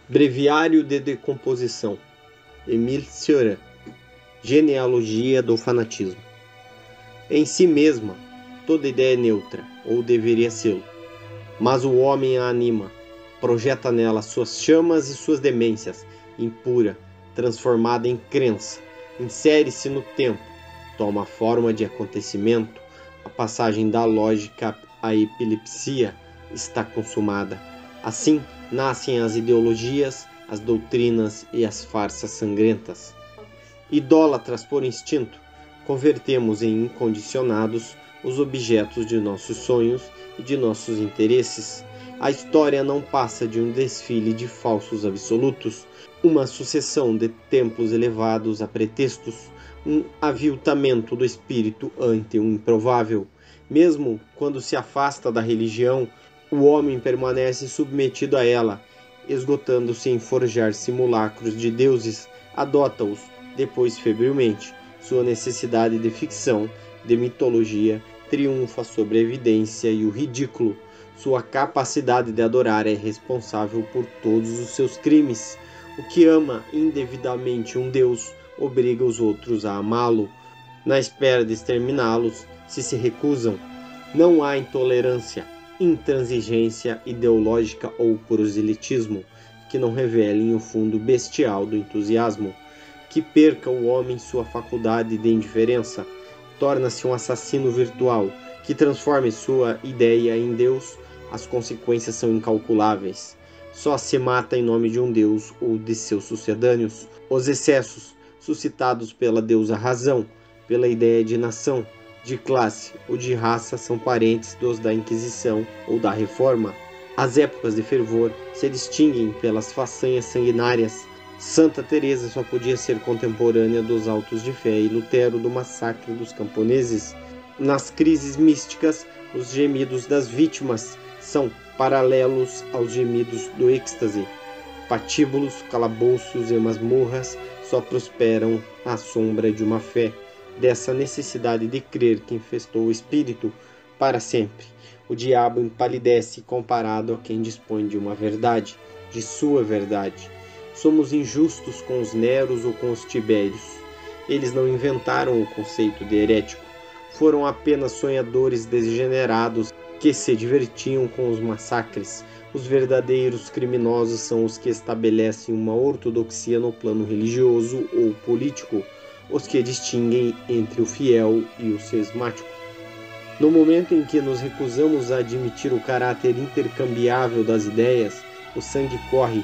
Breviário de Decomposição, Émile Cioran. Genealogia do fanatismo. Em si mesma, toda ideia é neutra, ou deveria sê-lo. Mas o homem a anima, projeta nela suas chamas e suas demências, impura, transformada em crença, insere-se no tempo, toma a forma de acontecimento, a passagem da lógica à epilepsia está consumada. Assim, nascem as ideologias, as doutrinas e as farsas sangrentas. Idólatras por instinto, convertemos em incondicionados os objetos de nossos sonhos e de nossos interesses. A história não passa de um desfile de falsos absolutos, uma sucessão de templos elevados a pretextos, um aviltamento do espírito ante o improvável. Mesmo quando se afasta da religião, o homem permanece submetido a ela, esgotando-se em forjar simulacros de deuses, adota-os, depois febrilmente. Sua necessidade de ficção, de mitologia, triunfa sobre a evidência e o ridículo. Sua capacidade de adorar é responsável por todos os seus crimes. O que ama indevidamente um Deus, obriga os outros a amá-lo. Na espera de exterminá-los, se recusam. Não há intolerância, intransigência ideológica ou proselitismo que não revelem o fundo bestial do entusiasmo. Que perca o homem sua faculdade de indiferença, torna-se um assassino virtual, que transforme sua ideia em Deus, as consequências são incalculáveis. Só se mata em nome de um Deus ou de seus sucedâneos. Os excessos, suscitados pela deusa razão, pela ideia de nação, de classe ou de raça, são parentes dos da Inquisição ou da Reforma. As épocas de fervor se distinguem pelas façanhas sanguinárias. Santa Teresa só podia ser contemporânea dos autos de fé e Lutero do massacre dos camponeses. Nas crises místicas, os gemidos das vítimas são paralelos aos gemidos do êxtase. Patíbulos, calabouços e masmorras só prosperam à sombra de uma fé, dessa necessidade de crer que infestou o espírito para sempre. O diabo empalidece comparado a quem dispõe de uma verdade, de sua verdade. Somos injustos com os Neros ou com os Tibérios. Eles não inventaram o conceito de herético. Foram apenas sonhadores degenerados que se divertiam com os massacres. Os verdadeiros criminosos são os que estabelecem uma ortodoxia no plano religioso ou político, os que distinguem entre o fiel e o cismático. No momento em que nos recusamos a admitir o caráter intercambiável das ideias, o sangue corre.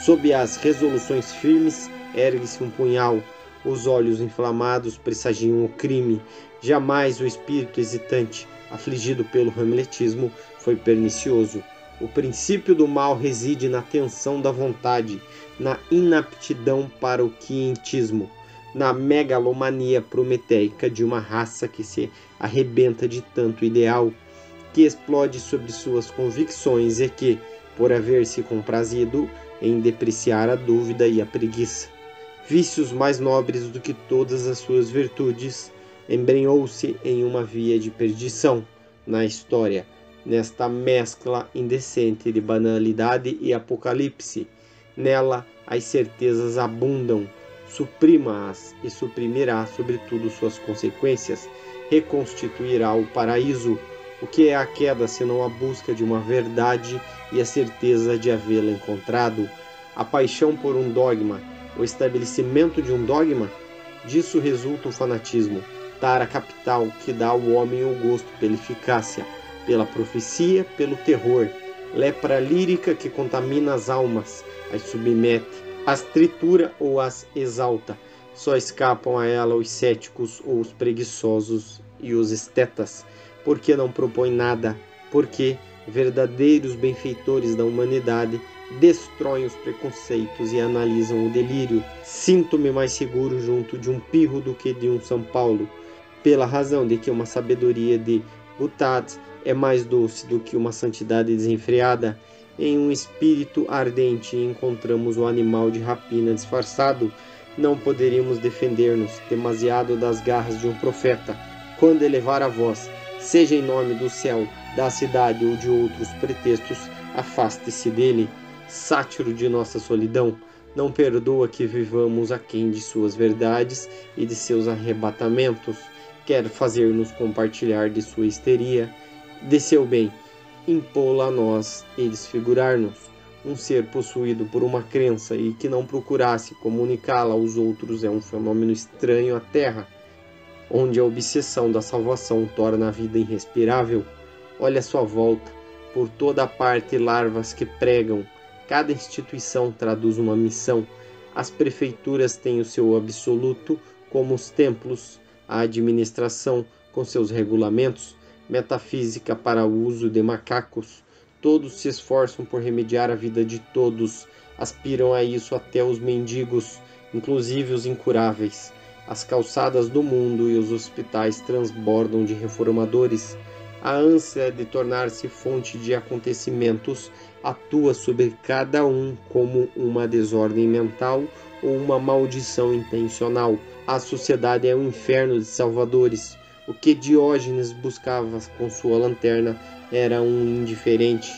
Sob as resoluções firmes, ergue-se um punhal. Os olhos inflamados pressagiam o crime. Jamais o espírito hesitante, afligido pelo hamletismo, foi pernicioso. O princípio do mal reside na tensão da vontade, na inaptidão para o quientismo, na megalomania prometeica de uma raça que se arrebenta de tanto ideal, que explode sobre suas convicções e que, por haver se comprazido em depreciar a dúvida e a preguiça, vícios mais nobres do que todas as suas virtudes, embrenhou-se em uma via de perdição na história, nesta mescla indecente de banalidade e apocalipse. Nela as certezas abundam. Suprima-as e suprimirá sobretudo suas consequências, reconstituirá o paraíso. O que é a queda senão a busca de uma verdade e a certeza de havê-la encontrado? A paixão por um dogma, o estabelecimento de um dogma? Disso resulta o fanatismo, tara capital que dá ao homem o gosto pela eficácia, pela profecia, pelo terror, lepra lírica que contamina as almas, as submete, as tritura ou as exalta. Só escapam a ela os céticos ou os preguiçosos e os estetas, porque não propõem nada, porque verdadeiros benfeitores da humanidade destroem os preconceitos e analisam o delírio. Sinto-me mais seguro junto de um Pirro do que de um São Paulo, pela razão de que uma sabedoria de Butat é mais doce do que uma santidade desenfreada. Em um espírito ardente encontramos o animal de rapina disfarçado. Não poderíamos defender-nos demasiado das garras de um profeta. Quando elevar a voz, seja em nome do céu, da cidade ou de outros pretextos, afaste-se dele. sátiro de nossa solidão, não perdoa que vivamos aquém de suas verdades e de seus arrebatamentos, quer fazer-nos compartilhar de sua histeria, de seu bem, impô-la a nós e desfigurar-nos. Um ser possuído por uma crença e que não procurasse comunicá-la aos outros é um fenômeno estranho à Terra, onde a obsessão da salvação torna a vida irrespirável. Olha à sua volta, por toda a parte larvas que pregam. Cada instituição traduz uma missão. As prefeituras têm o seu absoluto, como os templos, a administração com seus regulamentos, metafísica para o uso de macacos. Todos se esforçam por remediar a vida de todos, aspiram a isso até os mendigos, inclusive os incuráveis. As calçadas do mundo e os hospitais transbordam de reformadores. A ânsia de tornar-se fonte de acontecimentos atua sobre cada um como uma desordem mental ou uma maldição intencional. A sociedade é um inferno de salvadores. O que Diógenes buscava com sua lanterna era um indiferente.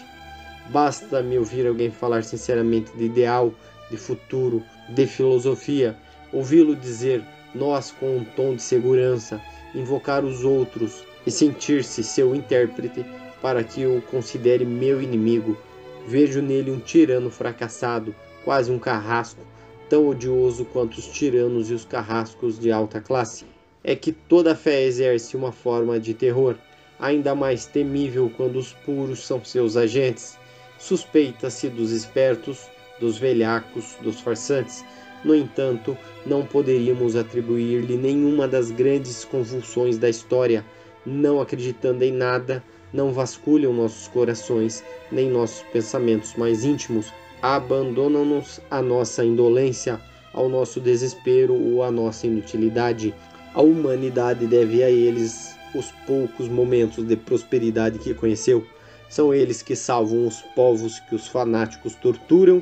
Basta me ouvir alguém falar sinceramente de ideal, de futuro, de filosofia, ouvi-lo dizer nós com um tom de segurança, invocar os outros e sentir-se seu intérprete para que eu o considere meu inimigo. Vejo nele um tirano fracassado, quase um carrasco, tão odioso quanto os tiranos e os carrascos de alta classe. É que toda fé exerce uma forma de terror, ainda mais temível quando os puros são seus agentes. Suspeita-se dos espertos, dos velhacos, dos farsantes. No entanto, não poderíamos atribuir-lhe nenhuma das grandes convulsões da história. Não acreditando em nada, não vasculham nossos corações, nem nossos pensamentos mais íntimos. Abandonam-nos à nossa indolência, ao nosso desespero ou à nossa inutilidade. A humanidade deve a eles os poucos momentos de prosperidade que conheceu. São eles que salvam os povos que os fanáticos torturam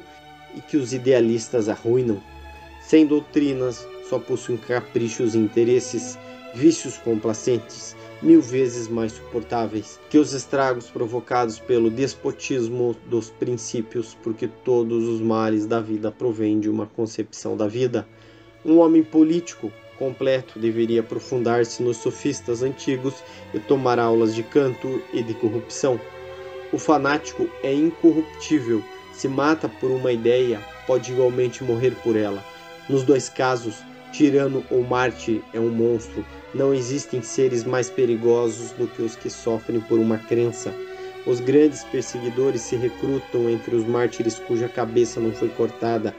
e que os idealistas arruinam. Sem doutrinas, só possuem caprichos e interesses, vícios complacentes, 1000 vezes mais suportáveis que os estragos provocados pelo despotismo dos princípios, porque todos os males da vida provêm de uma concepção da vida. Um homem político completo deveria aprofundar-se nos sofistas antigos e tomar aulas de canto e de corrupção. O fanático é incorruptível, se mata por uma ideia, pode igualmente morrer por ela. Nos dois casos, tirano ou mártir é um monstro. Não existem seres mais perigosos do que os que sofrem por uma crença. Os grandes perseguidores se recrutam entre os mártires cuja cabeça não foi cortada.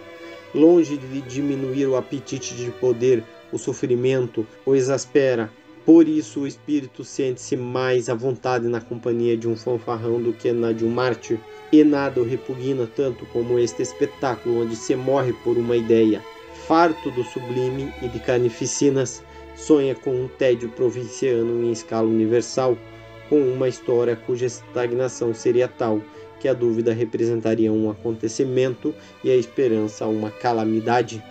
Longe de diminuir o apetite de poder, o sofrimento o exaspera. Por isso o espírito sente-se mais à vontade na companhia de um fanfarrão do que na de um mártir. E nada o repugna tanto como este espetáculo onde se morre por uma ideia. Farto do sublime e de carnificinas, sonha com um tédio provinciano em escala universal, com uma história cuja estagnação seria tal que a dúvida representaria um acontecimento e a esperança uma calamidade.